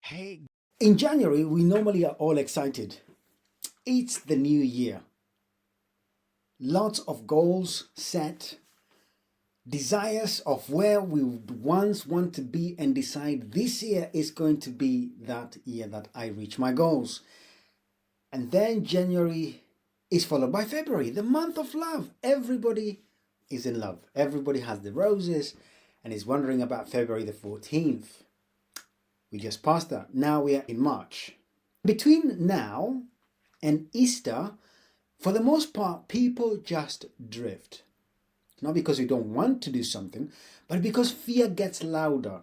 Hey, in January, we normally are all excited. It's the new year. Lots of goals set, desires of where we would once want to be, and decide this year is going to be that year that I reach my goals. And then January is followed by February, the month of love. Everybody is in love. Everybody has the roses and is wondering about February the 14th. We just passed that. Now we are in March. Between now and Easter, for the most part, people just drift. Not because we don't want to do something, but because fear gets louder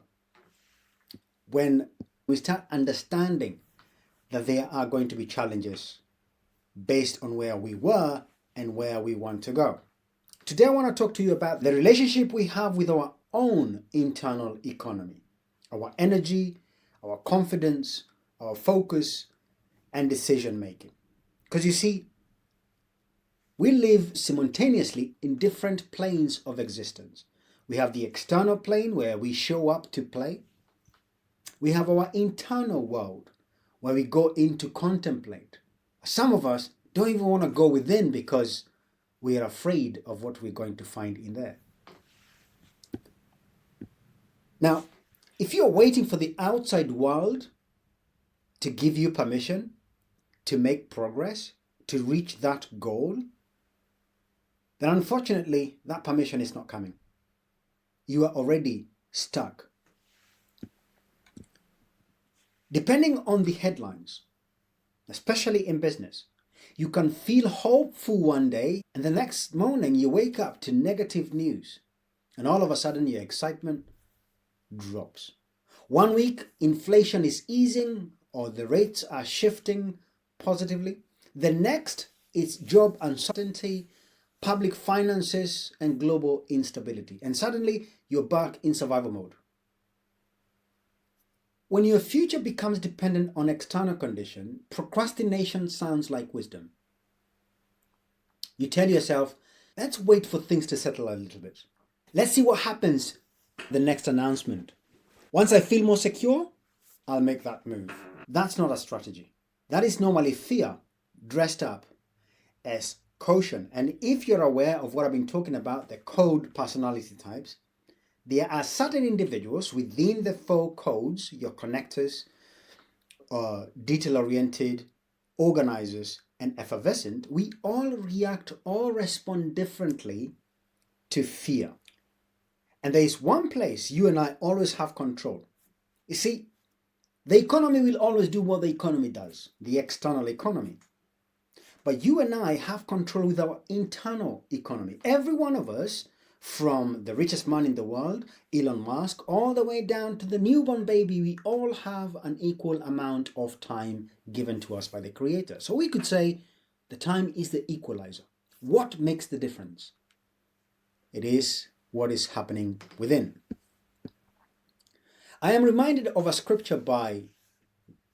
when we start understanding that there are going to be challenges based on where we were and where we want to go. Today I want to talk to you about the relationship we have with our own internal economy, our energy, our confidence, our focus, and decision making. Because you see, we live simultaneously in different planes of existence. We have the external plane where we show up to play. We have our internal world where we go in to contemplate. Some of us don't even want to go within because we are afraid of what we're going to find in there. Now, if you're waiting for the outside world to give you permission to make progress, to reach that goal, then unfortunately, that permission is not coming. You are already stuck. Depending on the headlines, especially in business, you can feel hopeful one day and the next morning you wake up to negative news and all of a sudden your excitement drops. 1 week, inflation is easing or the rates are shifting positively. The next, it's job uncertainty, public finances, and global instability. And suddenly, you're back in survival mode. When your future becomes dependent on external condition, procrastination sounds like wisdom. You tell yourself, let's wait for things to settle a little bit. Let's see what happens the next announcement. Once I feel more secure, I'll make that move. That's not a strategy. That is normally fear dressed up as caution. And if you're aware of what I've been talking about, the code personality types, there are certain individuals within the 4 codes, your connectors, detail-oriented, organizers, and effervescent. We all react or respond differently to fear. And there is one place you and I always have control. You see, the economy will always do what the economy does, the external economy. But you and I have control with our internal economy. Every one of us, from the richest man in the world, Elon Musk, all the way down to the newborn baby, we all have an equal amount of time given to us by the Creator. So we could say the time is the equalizer. What makes the difference? It is what is happening within. I am reminded of a scripture by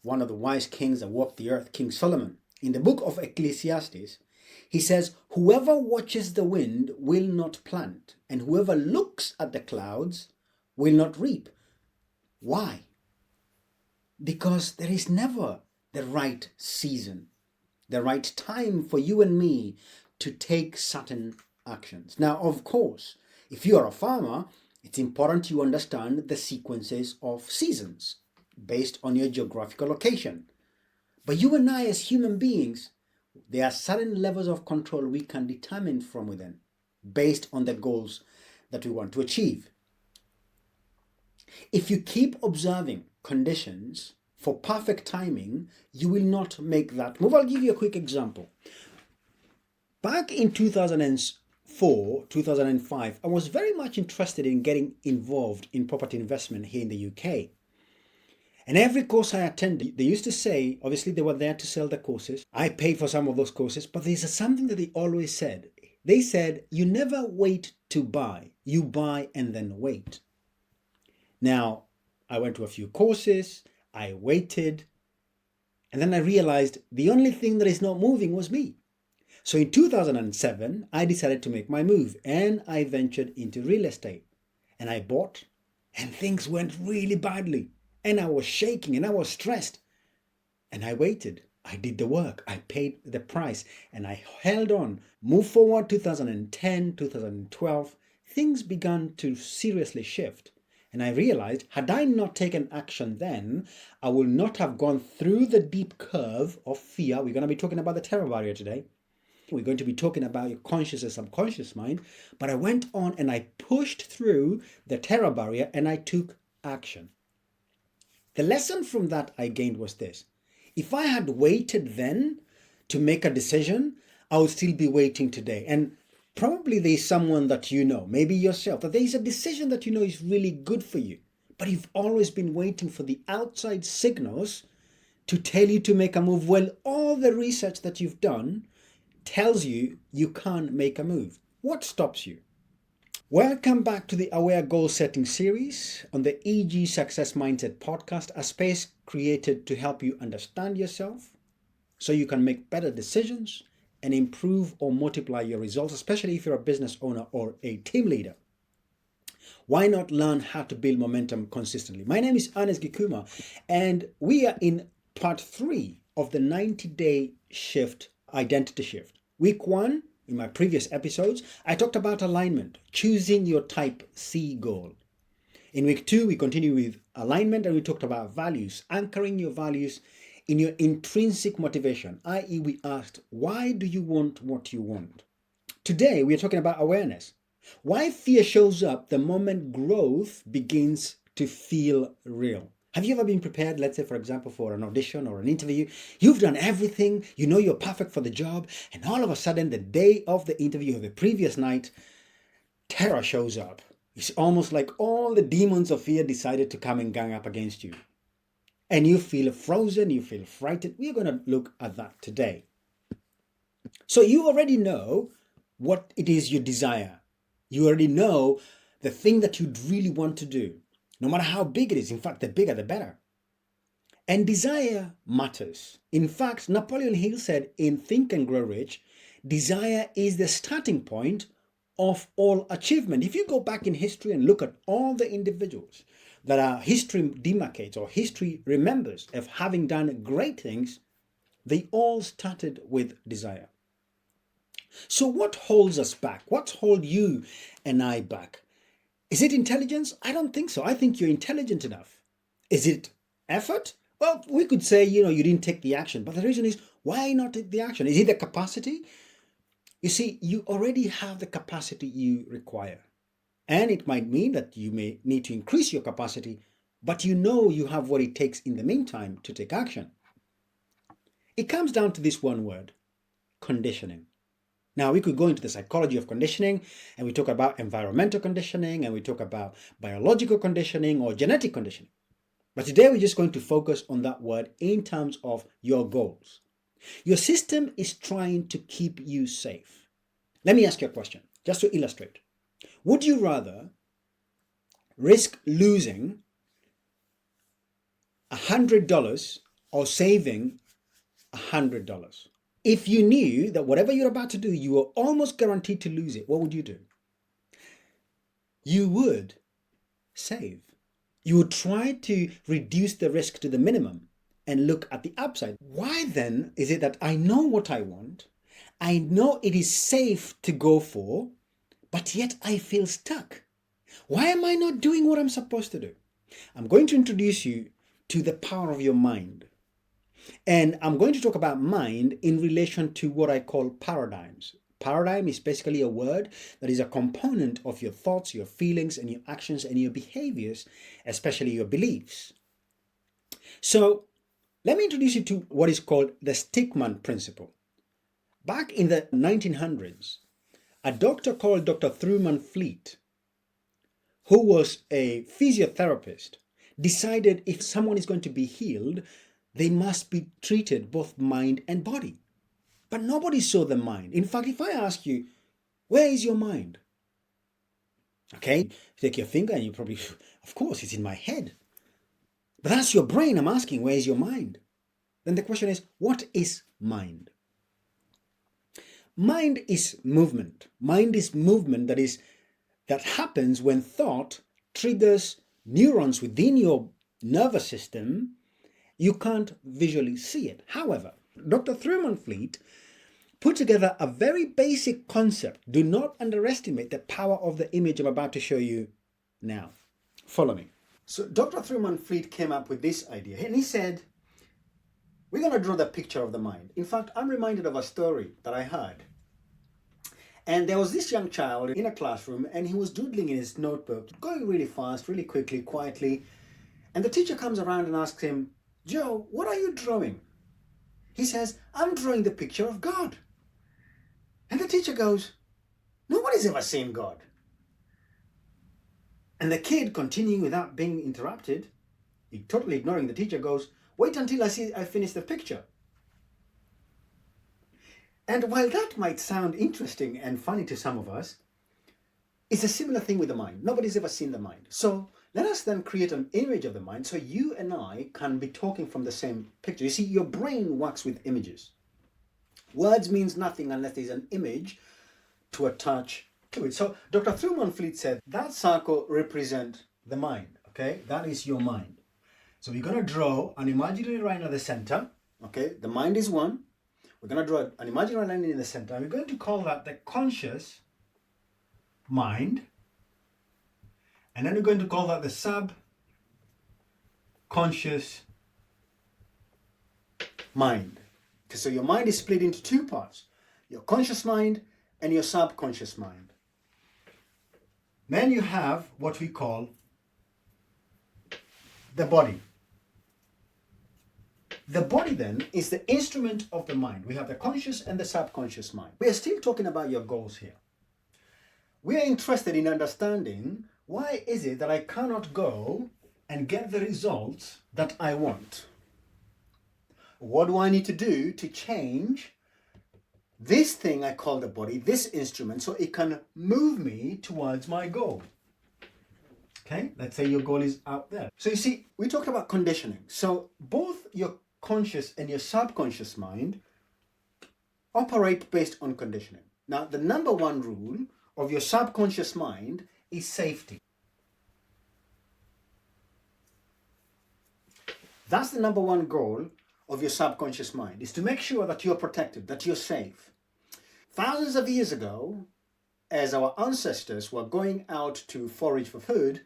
one of the wise kings that walked the earth, King Solomon. In the book of Ecclesiastes, he says, whoever watches the wind will not plant, and whoever looks at the clouds will not reap. Why? Because there is never the right season, the right time for you and me to take certain actions. Now, of course, if you are a farmer, it's important you understand the sequences of seasons based on your geographical location. But you and I as human beings, there are certain levels of control we can determine from within based on the goals that we want to achieve. If you keep observing conditions for perfect timing, you will not make that move. I'll give you a quick example. Back in 2004, 2005, I was very much interested in getting involved in property investment here in the UK. And every course I attended, they used to say, obviously they were there to sell the courses. I paid for some of those courses, but there's something that they always said. They said, you never wait to buy, you buy and then wait. Now, I went to a few courses, I waited, and then I realized the only thing that is not moving was me. So in 2007, I decided to make my move and I ventured into real estate. And I bought and things went really badly. and I was shaking and I was stressed. And I waited. I did the work. I paid the price and I held on. Move forward 2010, 2012, things began to seriously shift. And I realized, had I not taken action then, I would not have gone through the deep curve of fear. We're going to be talking about the terror barrier today. We're going to be talking about your conscious and subconscious mind. But I went on and I pushed through the terror barrier and I took action. The lesson from that I gained was this. If I had waited then to make a decision, I would still be waiting today. And probably there's someone that you know, maybe yourself, that there is a decision that you know is really good for you, but you've always been waiting for the outside signals to tell you to make a move. Well, all the research that you've done tells you you can't make a move. What stops you? Welcome back to the Aware Goal Setting series on the EG Success Mindset podcast, a space created to help you understand yourself so you can make better decisions and improve or multiply your results, especially if you're a business owner or a team leader. Why not learn how to build momentum consistently? My name is Ernest Gikuma, and we are in part 3 of the 90-day shift, identity shift. Week 1, in my previous episodes, I talked about alignment, choosing your type C goal. In week 2, we continue with alignment and we talked about values, anchoring your values in your intrinsic motivation, i.e. we asked, why do you want what you want? Today, we are talking about awareness. Why fear shows up the moment growth begins to feel real. Have you ever been prepared, let's say, for example, for an audition or an interview? You've done everything, you know you're perfect for the job, and all of a sudden, the day of the interview or the previous night, terror shows up. It's almost like all the demons of fear decided to come and gang up against you. And you feel frozen, you feel frightened. We're going to look at that today. So you already know what it is you desire. You already know the thing that you'd really want to do, no matter how big it is. In fact, the bigger, the better. And desire matters. In fact, Napoleon Hill said in Think and Grow Rich, desire is the starting point of all achievement. If you go back in history and look at all the individuals that our history demarcates or history remembers of having done great things, they all started with desire. So what holds us back? What holds you and I back? Is it intelligence? I don't think so. I think you're intelligent enough. Is it effort? Well, we could say, you didn't take the action, but the reason is, why not take the action? Is it the capacity? You see, you already have the capacity you require. And it might mean that you may need to increase your capacity, but you know you have what it takes in the meantime to take action. It comes down to this one word, conditioning. Now, we could go into the psychology of conditioning, and we talk about environmental conditioning, and we talk about biological conditioning or genetic conditioning. But today we're just going to focus on that word in terms of your goals. Your system is trying to keep you safe. Let me ask you a question, just to illustrate. Would you rather risk losing $100 or saving $100? If you knew that whatever you're about to do, you were almost guaranteed to lose it, what would you do? You would save. You would try to reduce the risk to the minimum and look at the upside. Why then is it that I know what I want, I know it is safe to go for, but yet I feel stuck? Why am I not doing what I'm supposed to do? I'm going to introduce you to the power of your mind. And I'm going to talk about mind in relation to what I call paradigms. Paradigm is basically a word that is a component of your thoughts, your feelings, and your actions and your behaviors, especially your beliefs. So let me introduce you to what is called the Stickman principle. Back in the 1900s, a doctor called Dr. Truman Fleet, who was a physiotherapist, decided if someone is going to be healed, they must be treated both mind and body. But nobody saw the mind. In fact, if I ask you, where is your mind? Okay, take your finger and you probably, of course, it's in my head. But that's your brain. I'm asking, where is your mind? Then the question is, what is mind? Mind is movement. Mind is movement that happens when thought triggers neurons within your nervous system, you can't visually see it. However, Dr. Thurman Fleet put together a very basic concept. Do not underestimate the power of the image I'm about to show you now. Follow me. So Dr. Thurman Fleet came up with this idea, and he said, we're going to draw the picture of the mind. In fact, I'm reminded of a story that I heard. And there was this young child in a classroom, and he was doodling in his notebook, going really fast, really quickly, quietly. And the teacher comes around and asks him, Joe, what are you drawing? He says, I'm drawing the picture of God. And the teacher goes, nobody's ever seen God. And the kid, continuing without being interrupted, totally ignoring the teacher, goes, wait until I finish the picture. And while that might sound interesting and funny to some of us, it's a similar thing with the mind. Nobody's ever seen the mind. So let us then create an image of the mind so you and I can be talking from the same picture. You see, your brain works with images. Words means nothing unless there's an image to attach to it. So Dr. Thurman Fleet said that circle represents the mind, okay? That is your mind. So we're going to draw an imaginary line at the center, okay? The mind is one. We're going to draw an imaginary line in the center, and we're going to call that the conscious mind. And then we're going to call that the subconscious mind. Okay, so your mind is split into two parts, your conscious mind and your subconscious mind. Then you have what we call the body. The body then is the instrument of the mind. We have the conscious and the subconscious mind. We are still talking about your goals here. We are interested in understanding why is it that I cannot go and get the results that I want? What do I need to do to change this thing I call the body, this instrument, so it can move me towards my goal? Okay, let's say your goal is out there. So you see, we talked about conditioning. So both your conscious and your subconscious mind operate based on conditioning. Now, the number one rule of your subconscious mind is safety. That's the number one goal of your subconscious mind, is to make sure that you're protected, that you're safe. Thousands of years ago, as our ancestors were going out to forage for food,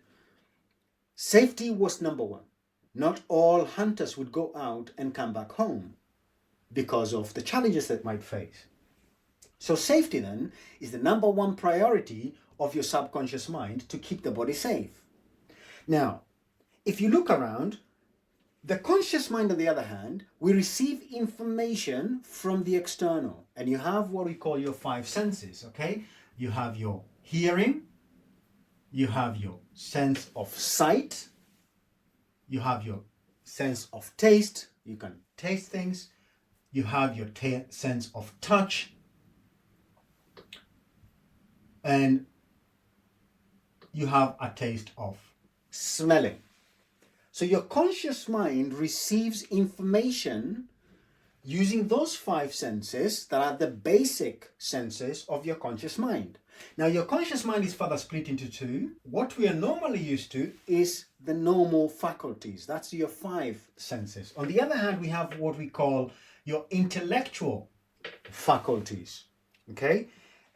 safety was number one. Not all hunters would go out and come back home because of the challenges they might face. So safety then is the number one priority of your subconscious mind, to keep the body safe. Now, if you look around, the conscious mind, on the other hand, we receive information from the external. And you have what we call your five senses, okay? You have your hearing, you have your sense of sight, you have your sense of taste, you can taste things, you have your sense of touch, and you have a taste of smelling. So your conscious mind receives information using those five senses that are the basic senses of your conscious mind. Now, your conscious mind is further split into two. What we are normally used to is the normal faculties. That's your five senses. On the other hand, we have what we call your intellectual faculties. Okay?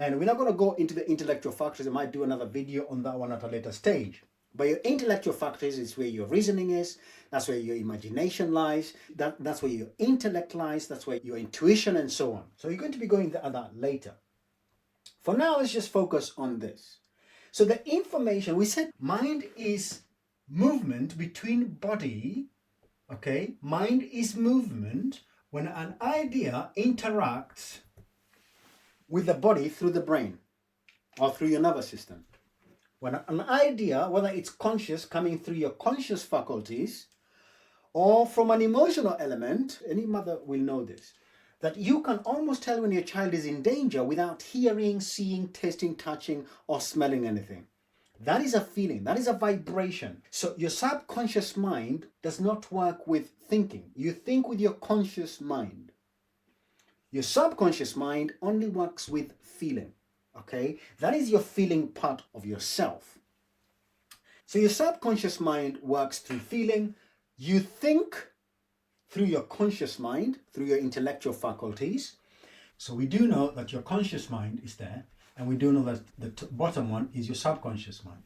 And we're not going to go into the intellectual faculties. I might do another video on that one at a later stage. But your intellectual faculties is where your reasoning is. That's where your imagination lies. That's where your intellect lies. That's where your intuition and so on. So you're going to be going at that later. For now, let's just focus on this. So the information, we said mind is movement between body, okay? Mind is movement when an idea interacts with the body through the brain or through your nervous system. When an idea, whether it's conscious, coming through your conscious faculties, or from an emotional element, any mother will know this, that you can almost tell when your child is in danger without hearing, seeing, tasting, touching, or smelling anything. That is a feeling, that is a vibration. So your subconscious mind does not work with thinking. You think with your conscious mind. Your subconscious mind only works with feeling. Okay, that is your feeling part of yourself. So your subconscious mind works through feeling, You think through your conscious mind, through your intellectual faculties. So we do know that your conscious mind is there, and we do know that the bottom one is your subconscious mind.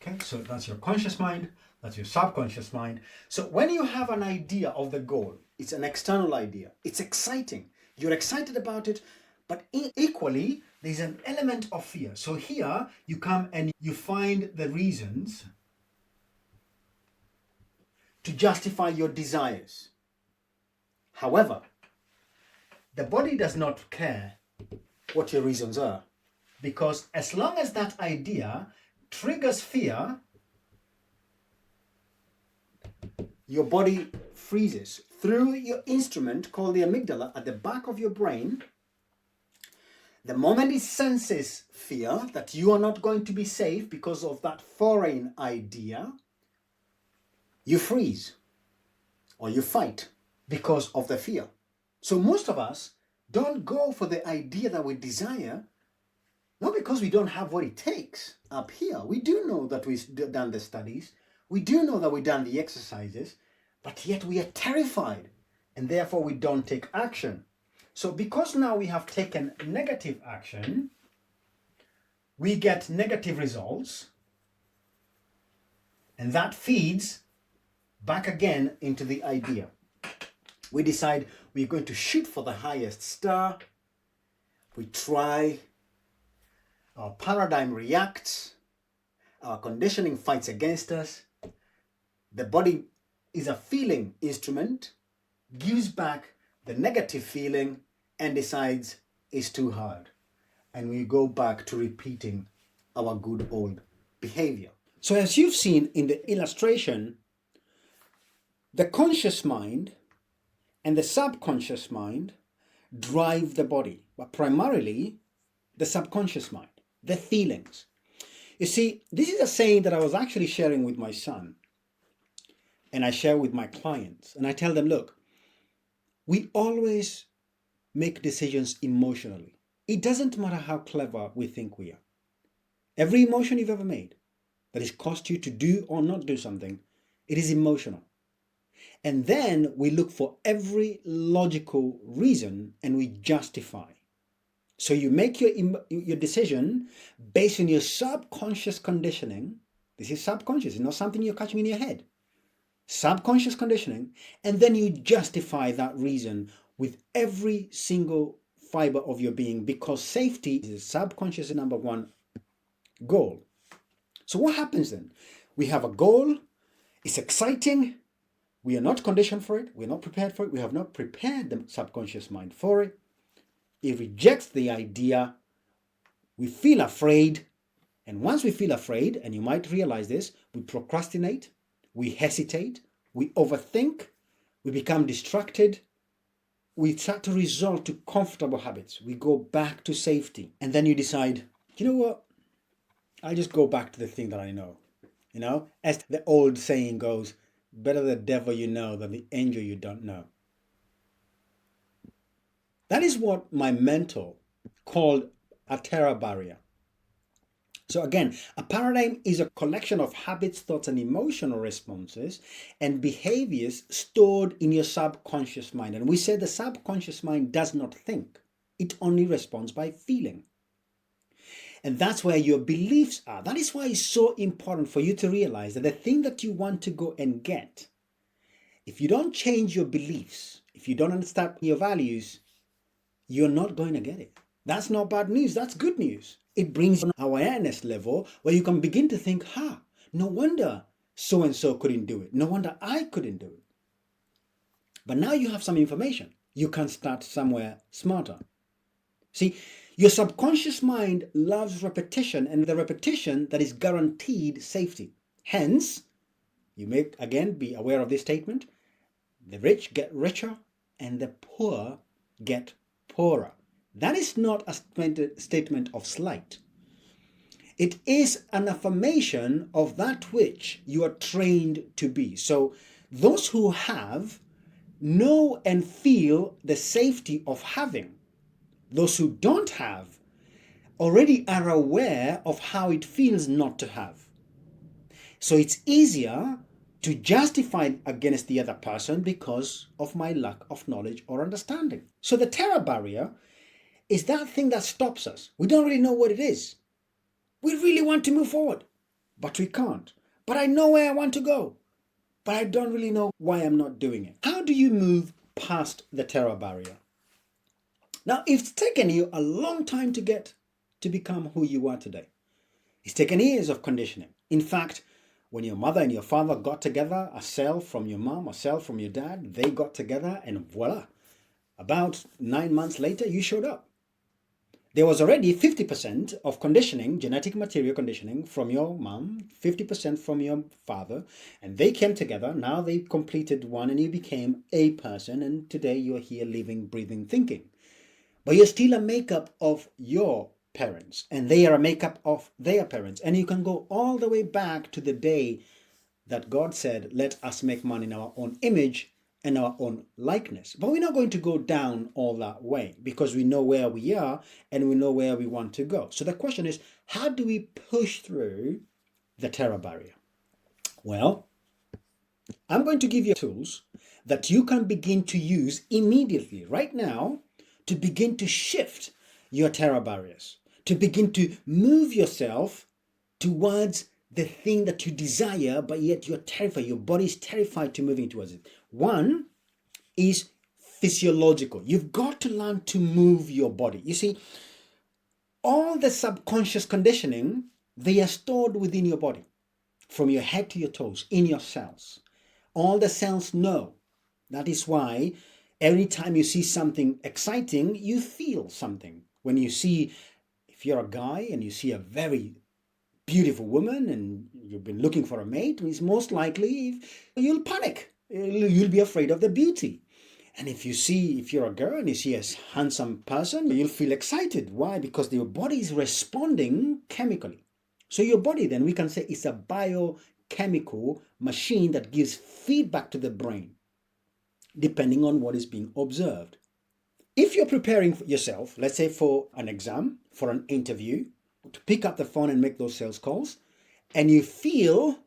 Okay, so that's your conscious mind, that's your subconscious mind. So when you have an idea of the goal, it's an external idea, it's exciting, you're excited about it, but equally, there's an element of fear. So here you come and you find the reasons to justify your desires. However, the body does not care what your reasons are, because as long as that idea triggers fear, your body freezes. Through your instrument called the amygdala at the back of your brain, the moment it senses fear, that you are not going to be safe because of that foreign idea, you freeze or you fight because of the fear. So most of us don't go for the idea that we desire, not because we don't have what it takes up here. We do know that we've done the studies. We do know that we've done the exercises, but yet we are terrified, and therefore we don't take action. So because now we have taken negative action, we get negative results, and that feeds back again into the idea. We decide we're going to shoot for the highest star. We try. Our paradigm reacts. Our conditioning fights against us. The body is a feeling instrument, gives back the negative feeling, and decides it's too hard. And we go back to repeating our good old behavior. So as you've seen in the illustration, the conscious mind and the subconscious mind drive the body, but primarily the subconscious mind, the feelings. You see, this is a saying that I was actually sharing with my son, and I share with my clients, and I tell them, look, we always make decisions emotionally. It doesn't matter how clever we think we are. Every emotion you've ever made that has caused you to do or not do something, it is emotional. And then we look for every logical reason and we justify. So you make your decision based on your subconscious conditioning. This is subconscious, it's not something you're catching in your head. Subconscious conditioning, and then you justify that reason with every single fiber of your being, because safety is subconscious number one goal. So what happens then? We have a goal, it's exciting, we are not conditioned for it, we're not prepared for it, we have not prepared the subconscious mind for it. It rejects the idea, we feel afraid, and once we feel afraid, and you might realize this, we procrastinate, we hesitate, we overthink, we become distracted, we start to resort to comfortable habits, we go back to safety, and then you decide, you know what, I'll just go back to the thing that I know. You know, as the old saying goes, better the devil you know than the angel you don't know. That is what my mentor called a terror barrier. So again, a paradigm is a collection of habits, thoughts, and emotional responses and behaviors stored in your subconscious mind. And we say the subconscious mind does not think. It only responds by feeling. And that's where your beliefs are. That is why it's so important for you to realize that the thing that you want to go and get, if you don't change your beliefs, if you don't understand your values, you're not going to get it. That's not bad news. That's good news. It brings an awareness level where you can begin to think, no wonder so-and-so couldn't do it. No wonder I couldn't do it. But now you have some information. You can start somewhere smarter. See, your subconscious mind loves repetition, and the repetition that is guaranteed safety. Hence, you may again be aware of this statement, the rich get richer and the poor get poorer. That is not a statement of slight. It is an affirmation of that which you are trained to be. So those who have know and feel the safety of having. Those who don't have already are aware of how it feels not to have. So it's easier to justify against the other person because of my lack of knowledge or understanding. So the terror barrier is that thing that stops us. We don't really know what it is. We really want to move forward, but we can't. But I know where I want to go, but I don't really know why I'm not doing it. How do you move past the terror barrier? Now, it's taken you a long time to get to become who you are today. It's taken years of conditioning. In fact, when your mother and your father got together, a cell from your mom, a cell from your dad, they got together and voila, about 9 months later, you showed up. There was already 50% of conditioning, genetic material conditioning from your mom, 50% from your father, and they came together. Now they completed one and you became a person, and today you're here living, breathing, thinking. But you're still a makeup of your parents, and they are a makeup of their parents. And you can go all the way back to the day that God said, let us make man in our own image and our own likeness. But we're not going to go down all that way because we know where we are and we know where we want to go. So the question is, how do we push through the terror barrier? Well, I'm going to give you tools that you can begin to use immediately, right now, to begin to shift your terror barriers, to begin to move yourself towards the thing that you desire, but yet you're terrified. Your body is terrified to moving towards it. One is physiological. You've got to learn to move your body. You see, all the subconscious conditioning, they are stored within your body, from your head to your toes, in your cells. All the cells know. That is why every time you see something exciting, you feel something. When you see, if you're a guy and you see a very beautiful woman and you've been looking for a mate, it's most likely you'll panic. You'll be afraid of the beauty. And if you're a girl and you see a handsome person, you'll feel excited. Why? Because your body is responding chemically. So your body, then, we can say, is a biochemical machine that gives feedback to the brain, depending on what is being observed. If you're preparing yourself, let's say for an exam, for an interview, to pick up the phone and make those sales calls, and you feel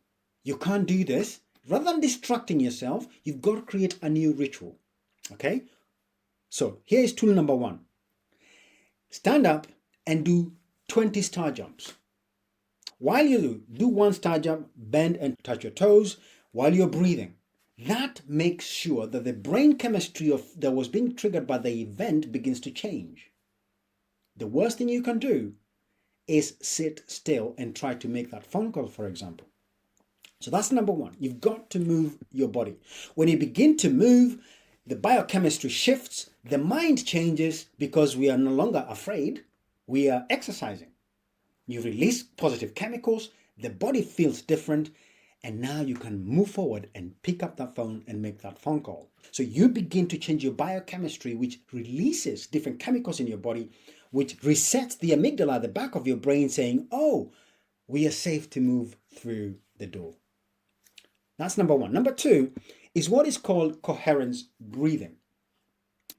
you can't do this, rather than distracting yourself, you've got to create a new ritual. Okay? So here is tool number 1. Stand up and do 20 star jumps. While you do 1 star jump, bend and touch your toes while you're breathing. That makes sure that the brain chemistry that was being triggered by the event begins to change. The worst thing you can do is sit still and try to make that phone call, for example. So that's number 1. You've got to move your body. When you begin to move, the biochemistry shifts, the mind changes because we are no longer afraid, we are exercising. You release positive chemicals, the body feels different, and now you can move forward and pick up that phone and make that phone call. So you begin to change your biochemistry, which releases different chemicals in your body, which resets the amygdala at the back of your brain saying, oh, we are safe to move through the door. That's number 1. Number 2 is what is called coherence breathing.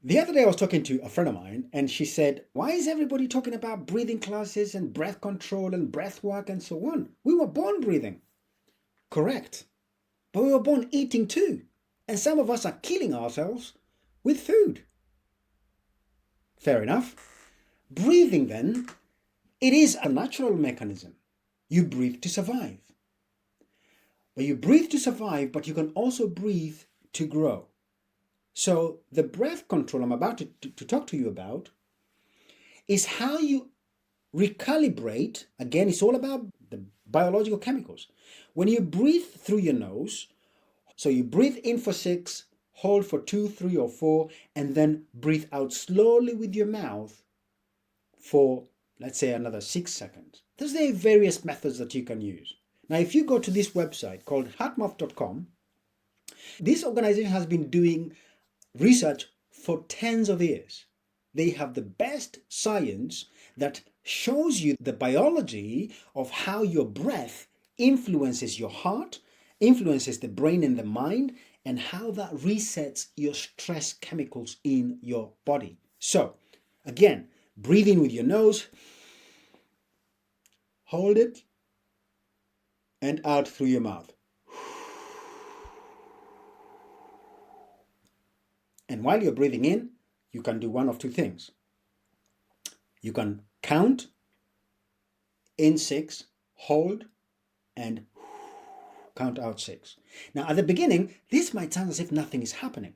The other day I was talking to a friend of mine and she said, why is everybody talking about breathing classes and breath control and breath work and so on? We were born breathing. Correct. But we were born eating too. And some of us are killing ourselves with food. Fair enough. Breathing, then, it is a natural mechanism. You breathe to survive. But you breathe to survive, but you can also breathe to grow. So the breath control I'm about to talk to you about is how you recalibrate. Again, it's all about the biological chemicals. When you breathe through your nose, so you breathe in for 6, hold for 2, 3, or 4, and then breathe out slowly with your mouth for, let's say, another 6 seconds. There's various methods that you can use. Now, if you go to this website called heartmath.com, this organization has been doing research for tens of years. They have the best science that shows you the biology of how your breath influences your heart, influences the brain and the mind, and how that resets your stress chemicals in your body. So, again, breathe in with your nose, hold it, and out through your mouth. And while you're breathing in, you can do one of two things. You can count in 6, hold, and count out 6. Now, at the beginning, this might sound as if nothing is happening.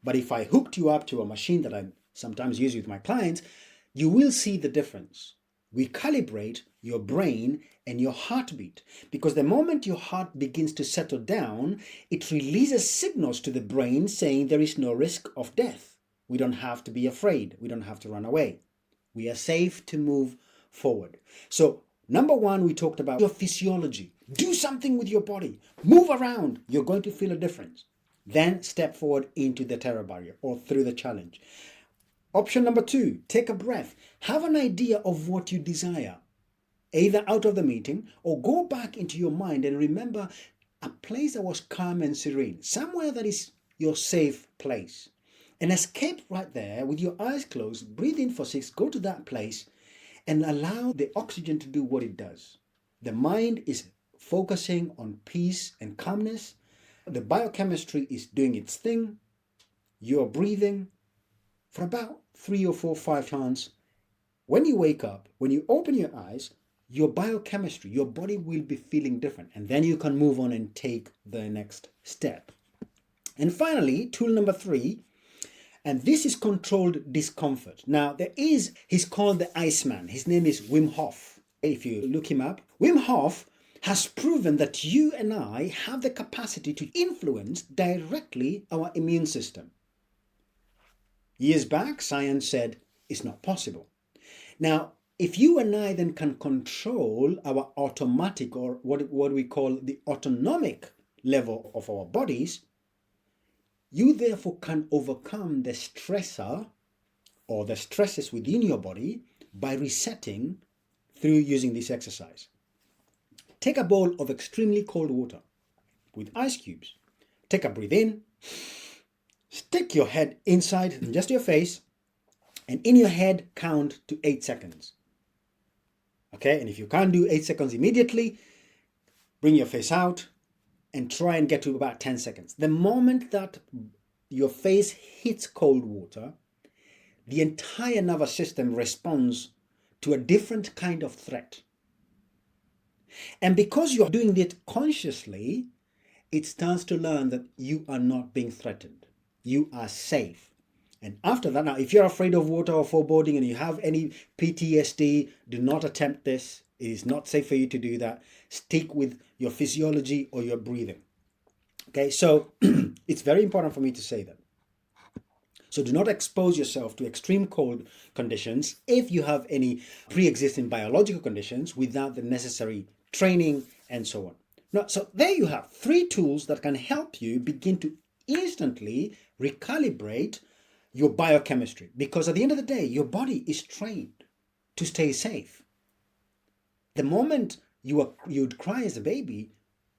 But if I hooked you up to a machine that I sometimes use with my clients, you will see the difference. We calibrate your brain and your heartbeat, because the moment your heart begins to settle down, it releases signals to the brain saying there is no risk of death. We don't have to be afraid. We don't have to run away. We are safe to move forward. So, number one, we talked about your physiology. Do something with your body. Move around. You're going to feel a difference. Then step forward into the terror barrier or through the challenge. Option number 2, take a breath. Have an idea of what you desire, either out of the meeting or go back into your mind and remember a place that was calm and serene, somewhere that is your safe place. And escape right there with your eyes closed. Breathe in for 6, go to that place and allow the oxygen to do what it does. The mind is focusing on peace and calmness. The biochemistry is doing its thing. You're breathing for about 3 or 4, 5 times. When you wake up, when you open your eyes, your biochemistry, your body will be feeling different. And then you can move on and take the next step. And finally, tool number 3, and this is controlled discomfort. Now, he's called the Iceman. His name is Wim Hof. If you look him up, Wim Hof has proven that you and I have the capacity to influence directly our immune system. Years back, science said it's not possible. Now, if you and I then can control our automatic, or what we call the autonomic level of our bodies, you therefore can overcome the stressor or the stresses within your body by resetting through using this exercise. Take a bowl of extremely cold water with ice cubes. Take a breath in. Stick your head inside, just your face, and in your head count to 8 seconds. Okay, and if you can't do 8 seconds immediately, bring your face out and try and get to about 10 seconds. The moment that your face hits cold water, the entire nervous system responds to a different kind of threat. And because you're doing it consciously, it starts to learn that you are not being threatened. You are safe. And after that, now, if you're afraid of water or foreboding and you have any PTSD, do not attempt this. It is not safe for you to do that. Stick with your physiology or your breathing. Okay, so it's very important for me to say that. So do not expose yourself to extreme cold conditions if you have any pre-existing biological conditions without the necessary training and so on. Now, so there you have 3 tools that can help you begin to instantly recalibrate your biochemistry, because at the end of the day, your body is trained to stay safe. The moment you'd cry as a baby,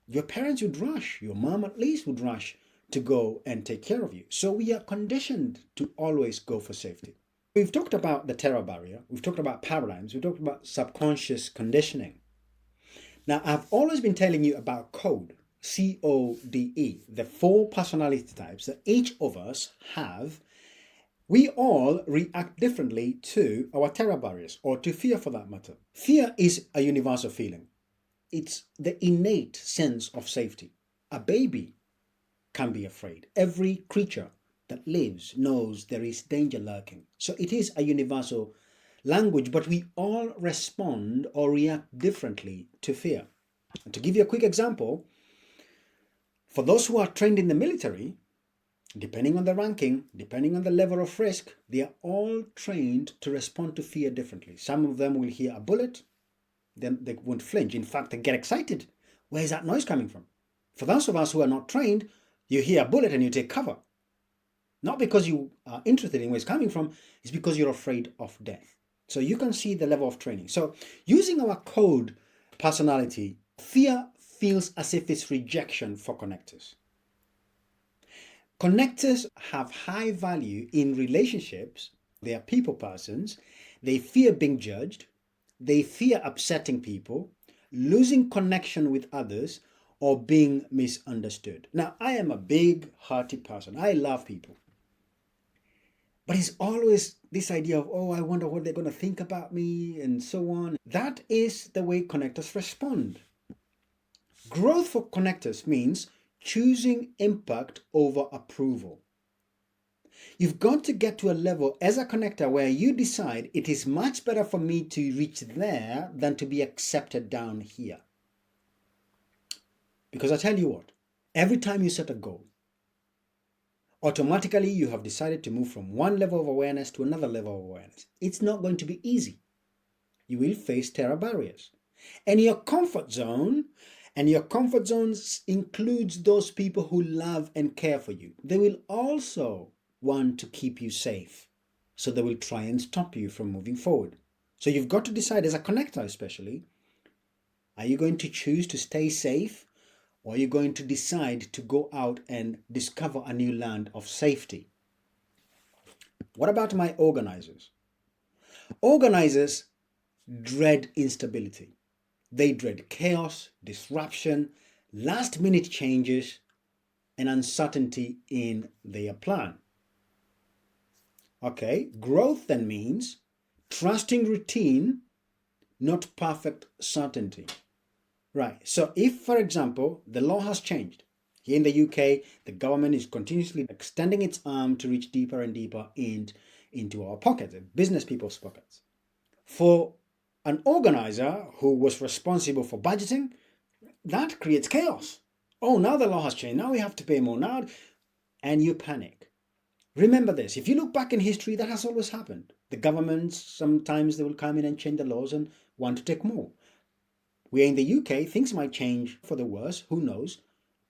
your parents would rush, your mom at least would rush to go and take care of you. So we are conditioned to always go for safety. We've talked about the terror barrier, we've talked about paradigms, we've talked about subconscious conditioning. Now, I've always been telling you about CODE, C-O-D-E, the 4 personality types that each of us have. We all react differently to our terror barriers, or to fear for that matter. Fear is a universal feeling. It's the innate sense of safety. A baby can be afraid. Every creature that lives knows there is danger lurking. So it is a universal language, but we all respond or react differently to fear. And to give you a quick example, for those who are trained in the military, depending on the ranking, depending on the level of risk, they are all trained to respond to fear differently. Some of them will hear a bullet, then they won't flinch. In fact, they get excited. Where is that noise coming from? For those of us who are not trained, you hear a bullet and you take cover. Not because you are interested in where it's coming from, it's because you're afraid of death. So you can see the level of training. So using our CODE personality, fear feels as if it's rejection for connectors. Connectors have high value in relationships. They are people persons. They fear being judged. They fear upsetting people, losing connection with others, or being misunderstood. Now, I am a big, hearty person. I love people. But it's always this idea of, oh, I wonder what they're going to think about me and so on. That is the way connectors respond. Growth for connectors means choosing impact over approval. You've got to get to a level as a connector where you decide it is much better for me to reach there than to be accepted down here. Because I tell you what, every time you set a goal, automatically you have decided to move from one level of awareness to another level of awareness. It's not going to be easy. You will face terror barriers. And your comfort zone includes those people who love and care for you. They will also want to keep you safe. So they will try and stop you from moving forward. So you've got to decide, as a connector especially, are you going to choose to stay safe, or are you going to decide to go out and discover a new land of safety? What about my organizers? Organizers dread instability. They dread chaos, disruption, last-minute changes, and uncertainty in their plan. Okay, growth then means trusting routine, not perfect certainty. Right, so if, for example, the law has changed, here in the UK, the government is continuously extending its arm to reach deeper and deeper into our pockets, business people's pockets. For an organizer who was responsible for budgeting, that creates chaos. Oh, now the law has changed. Now we have to pay more. Now, and you panic. Remember this. If you look back in history, that has always happened. The governments, sometimes they will come in and change the laws and want to take more. We're in the UK, things might change for the worse, who knows?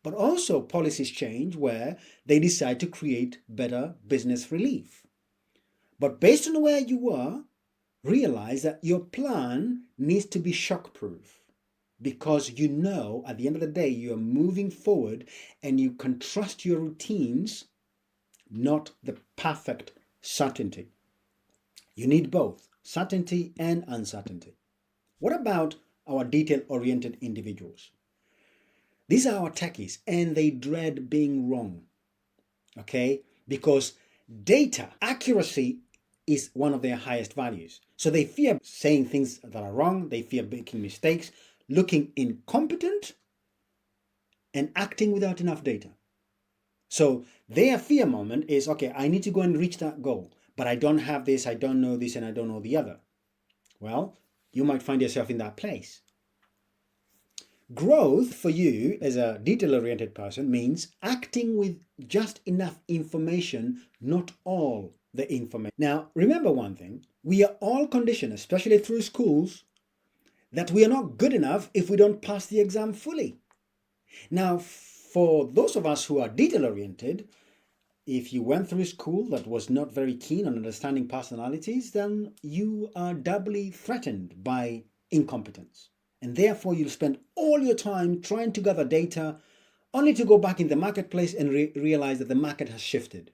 But also policies change where they decide to create better business relief. But based on where you are, realize that your plan needs to be shockproof, because you know at the end of the day you're moving forward and you can trust your routines, not the perfect certainty. You need both certainty and uncertainty. What about our detail-oriented individuals? These are our techies, and they dread being wrong, okay? Because data accuracy is one of their highest values. So they fear saying things that are wrong, they fear making mistakes, looking incompetent, and acting without enough data. So their fear moment is, okay, I need to go and reach that goal, but I don't have this, I don't know this, and I don't know the other. Well, you might find yourself in that place. Growth for you as a detail-oriented person means acting with just enough information, not all the information. Now, remember one thing, we are all conditioned, especially through schools, that we are not good enough if we don't pass the exam fully. Now, for those of us who are detail-oriented, if you went through school that was not very keen on understanding personalities, then you are doubly threatened by incompetence. And therefore, you'll spend all your time trying to gather data only to go back in the marketplace and realize that the market has shifted.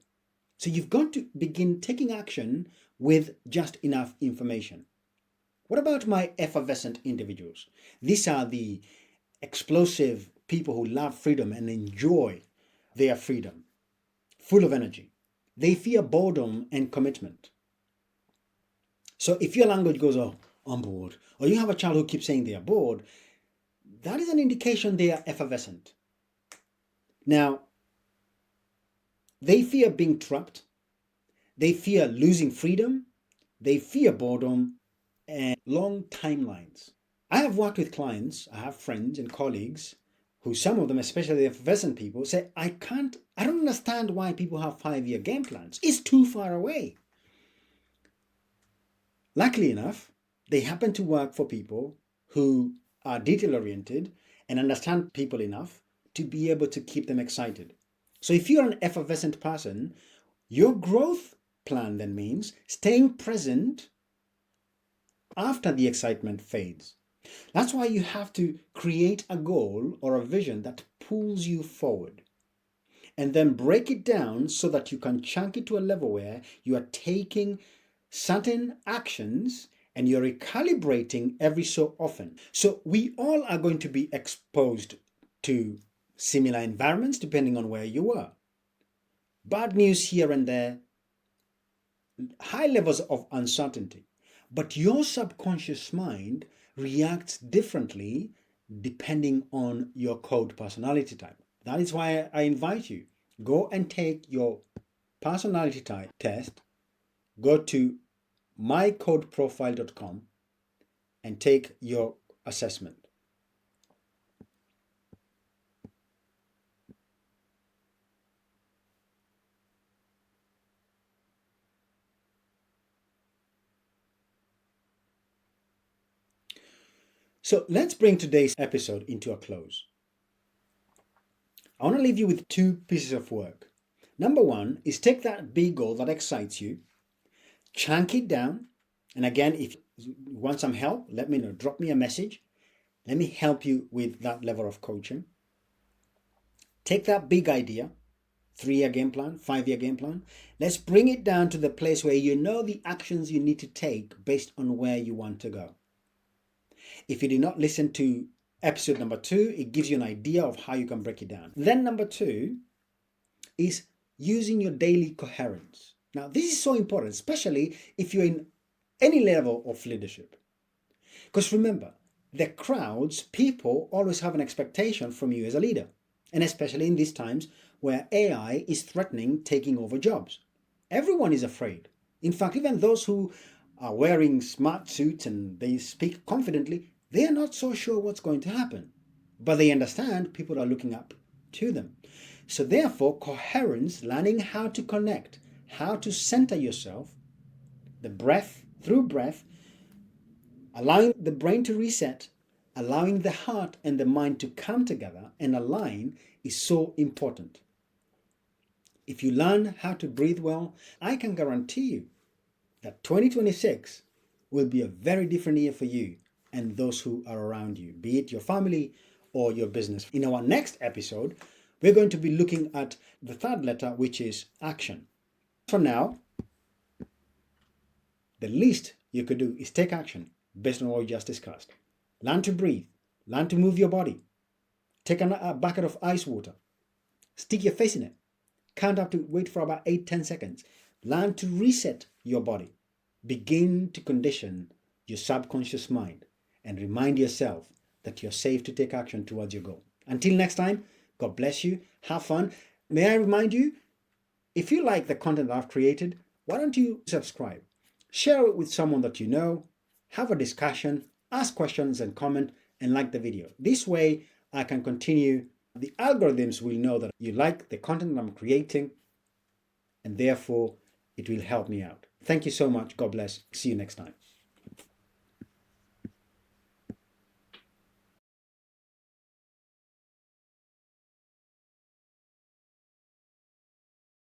So you've got to begin taking action with just enough information. What about my effervescent individuals? These are the explosive people who love freedom and enjoy their freedom, full of energy. They fear boredom and commitment. So if your language goes, oh, I'm bored, or you have a child who keeps saying they are bored, that is an indication they are effervescent. Now, they fear being trapped, they fear losing freedom, they fear boredom and long timelines. I have worked with clients, I have friends and colleagues who, some of them, especially the effervescent people, say, I don't understand why people have 5-year game plans. It's too far away. Luckily enough, they happen to work for people who are detail-oriented and understand people enough to be able to keep them excited. So if you're an effervescent person, your growth plan then means staying present after the excitement fades. That's why you have to create a goal or a vision that pulls you forward, and then break it down so that you can chunk it to a level where you are taking certain actions and you're recalibrating every so often. So we all are going to be exposed to similar environments depending on where you are. Bad news here and there, high levels of uncertainty. But your subconscious mind reacts differently depending on your code personality type. That is why I invite you, go and take your personality type test. Go to mycodeprofile.com and take your assessment. So let's bring today's episode into a close. I want to leave you with two pieces of work. Number one is take that big goal that excites you, chunk it down. And again, if you want some help, let me know. Drop me a message. Let me help you with that level of coaching. Take that big idea, 3-year game plan, 5-year game plan. Let's bring it down to the place where you know the actions you need to take based on where you want to go. If you did not listen to episode number 2, it gives you an idea of how you can break it down. Then number 2 is using your daily coherence. Now, this is so important, especially if you're in any level of leadership. Because remember, the crowds, people always have an expectation from you as a leader. And especially in these times where AI is threatening taking over jobs. Everyone is afraid. In fact, even those who are wearing smart suits and they speak confidently, they are not so sure what's going to happen. But they understand people are looking up to them. So therefore, coherence, learning how to connect, how to center yourself, the breath, through breath, allowing the brain to reset, allowing the heart and the mind to come together and align is so important. If you learn how to breathe well, I can guarantee you that 2026 will be a very different year for you and those who are around you, be it your family or your business. In our next episode, we're going to be looking at the third letter, which is action. For now, the least you could do is take action based on what we just discussed. Learn to breathe, learn to move your body, take a bucket of ice water, stick your face in it, count up to wait for about 8-10 seconds. Learn to reset your body. Begin to condition your subconscious mind and remind yourself that you're safe to take action towards your goal. Until next time, God bless you. Have fun. May I remind you, if you like the content that I've created, why don't you subscribe? Share it with someone that you know, have a discussion, ask questions and comment, and like the video. This way, I can continue. The algorithms will know that you like the content that I'm creating, and therefore, it will help me out. Thank you so much. God bless. See you next time.